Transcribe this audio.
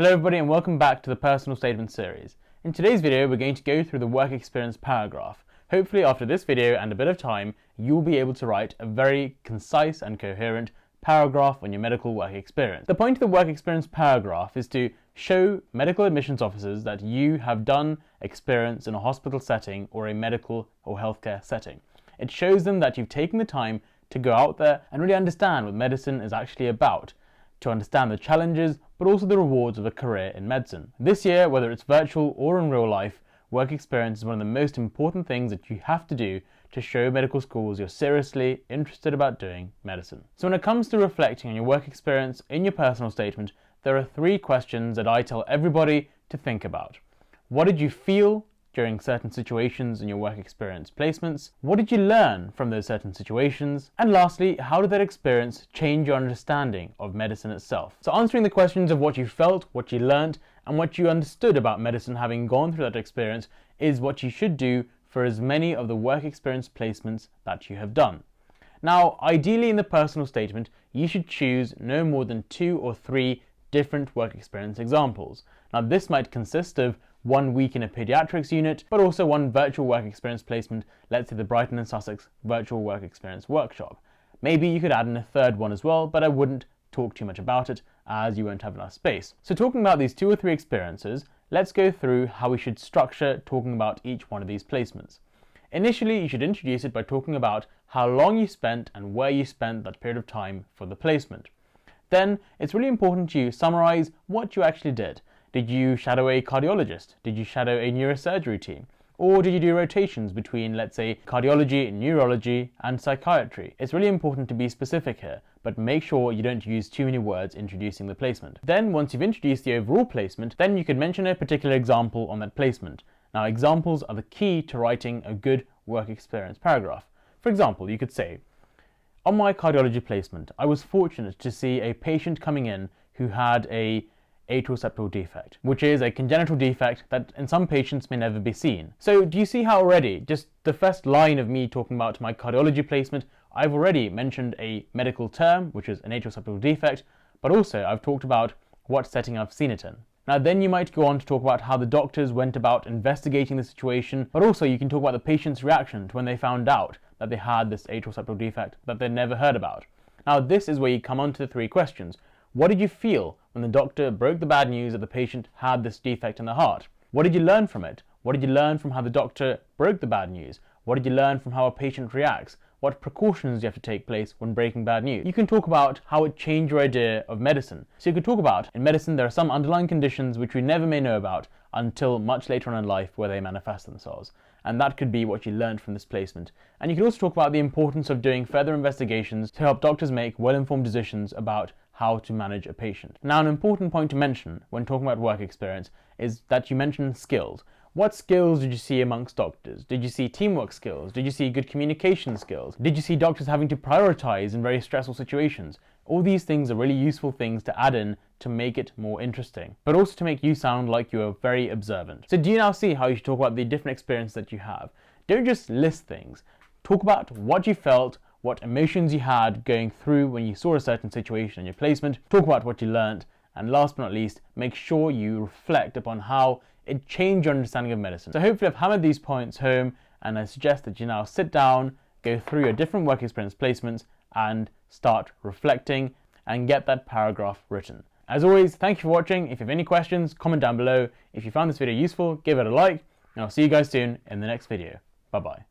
Hello everybody and welcome back to the personal statement series. In today's video we're going to go through the work experience paragraph. Hopefully after this video and a bit of time you'll be able to write a very concise and coherent paragraph on your medical work experience. The point of the work experience paragraph is to show medical admissions officers that you have done experience in a hospital setting or a medical or healthcare setting. It shows them that you've taken the time to go out there and really understand what medicine is actually about, to understand the challenges but also the rewards of a career in medicine. This year, whether it's virtual or in real life, work experience is one of the most important things that you have to do to show medical schools you're seriously interested about doing medicine. So when it comes to reflecting on your work experience in your personal statement, there are 3 questions that I tell everybody to think about. What did you feel during certain situations in your work experience placements? What did you learn from those certain situations? And lastly, how did that experience change your understanding of medicine itself? So answering the questions of what you felt, what you learned, and what you understood about medicine having gone through that experience is what you should do for as many of the work experience placements that you have done. Now, ideally in the personal statement, you should choose no more than 2 or 3 different work experience examples. Now this might consist of 1 week in a pediatrics unit, but also 1 virtual work experience placement, let's say the Brighton and Sussex virtual work experience workshop. Maybe you could add in a 3rd one as well, but I wouldn't talk too much about it as you won't have enough space. So talking about these 2 or 3 experiences, let's go through how we should structure talking about each one of these placements. Initially, you should introduce it by talking about how long you spent and where you spent that period of time for the placement. Then it's really important to summarize what you actually did. Did you shadow a cardiologist? Did you shadow a neurosurgery team? Or did you do rotations between, let's say, cardiology, neurology, and psychiatry? It's really important to be specific here, but make sure you don't use too many words introducing the placement. Then, once you've introduced the overall placement, then you could mention a particular example on that placement. Now, examples are the key to writing a good work experience paragraph. For example, you could say, on my cardiology placement, I was fortunate to see a patient coming in who had a atrial septal defect, which is a congenital defect that in some patients may never be seen. So do you see how already, just the first line of me talking about my cardiology placement, I've already mentioned a medical term, which is an atrial septal defect, but also I've talked about what setting I've seen it in. Now then you might go on to talk about how the doctors went about investigating the situation, but also you can talk about the patient's reaction to when they found out that they had this atrial septal defect that they'd never heard about. Now this is where you come on to the 3 questions. What did you feel when the doctor broke the bad news that the patient had this defect in the heart? What did you learn from it? What did you learn from how the doctor broke the bad news? What did you learn from how a patient reacts? What precautions do you have to take place when breaking bad news? You can talk about how it changed your idea of medicine. So you could talk about, in medicine there are some underlying conditions which we never may know about until much later on in life where they manifest themselves. And that could be what you learned from this placement. And you could also talk about the importance of doing further investigations to help doctors make well-informed decisions about how to manage a patient. Now, an important point to mention when talking about work experience is that you mentioned skills. What skills did you see amongst doctors? Did you see teamwork skills? Did you see good communication skills? Did you see doctors having to prioritize in very stressful situations? All these things are really useful things to add in to make it more interesting, but also to make you sound like you are very observant. So do you now see how you should talk about the different experiences that you have? Don't just list things. Talk about what you felt, what emotions you had going through when you saw a certain situation in your placement, talk about what you learned, and last but not least, make sure you reflect upon how it changed your understanding of medicine. So hopefully I've hammered these points home, and I suggest that you now sit down, go through your different work experience placements, and start reflecting and get that paragraph written. As always, thank you for watching. If you have any questions, comment down below. If you found this video useful, give it a like, and I'll see you guys soon in the next video. Bye bye.